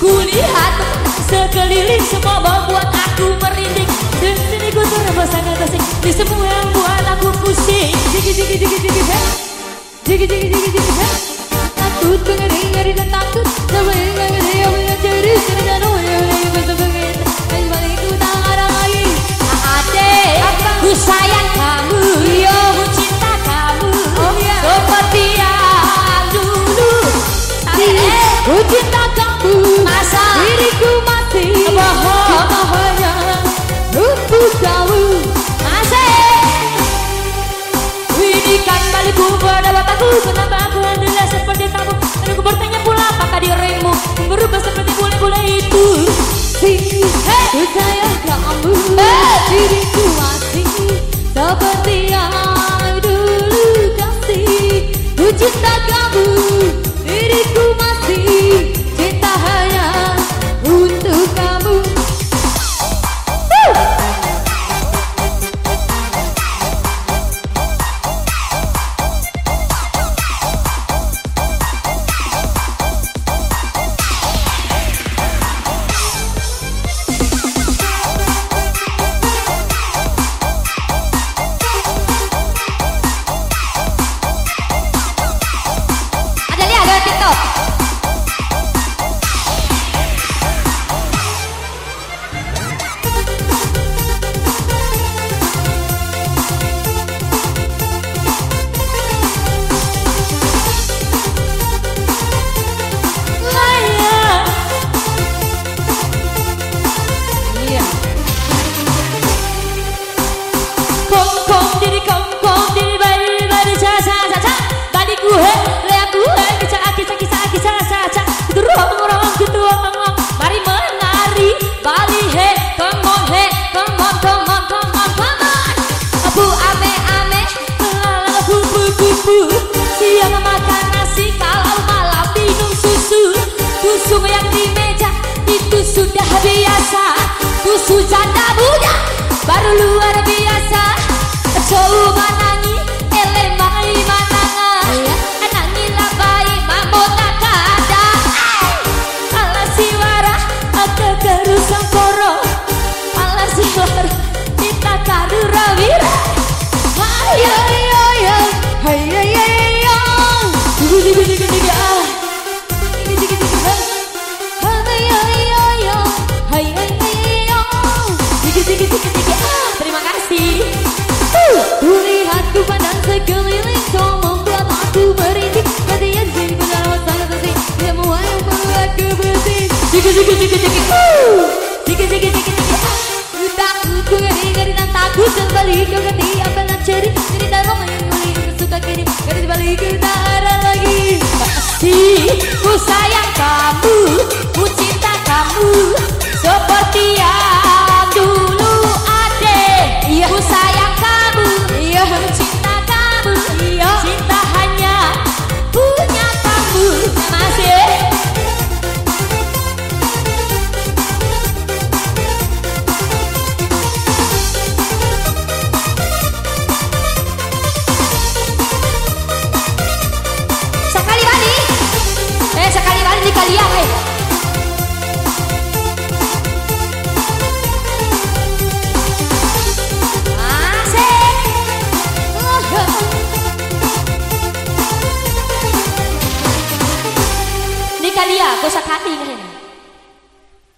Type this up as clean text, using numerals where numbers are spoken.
Kulihat sekeliling semua membuat aku merinding. Dan sini ku terasa sangat asing di semua yang buat aku pusing. Takut ngeri dan takut. Sampai ngeri jadi cerita ku tak ada lagi. Ade, ku sayang kamu, ku cinta kamu, seperti yang dulu. Ku cinta kamu, masa diriku mati bohong hanya untuk kamu. Masih ini kan kaliku berdapat aku, kenapa aku adalah seperti kamu? Dan aku bertanya pula apakah dirimu berubah seperti bule-bule itu? Ku sayang kamu, diriku mati seperti yang dulu kasih. Ku cinta kamu, diriku masih cinta hanya untuk kamu. Siang makan nasi, kalau malam minum susu. Susu yang di meja itu sudah biasa. Susu janda muda baru luar biasa. Coba nangi, elemai manangan. Nangi labai, mambo nakada. Alas siwara, ada kerusan koro. Alas siwara, kita karu rawira. Ayo, ayo, ayo. Hai hai hai ya, terima kasih. Kulihat ku pandang sekeliling, kau membuat aku merinding. Kalian jadi benar sangat asing, semua yang membuat aku berhenti. Takut ku ngeri dan takut kembali kau ganti apa yang jadi dan rumah yang suka kini garis balik ku tak ada lagi. Masih ku sayang kamu, ku cinta kamu seperti yang dulu ada. Ku sayang kamu, ku cinta kamu, cinta hanya punya kamu. Masih sekali kalian di kalian aku sakati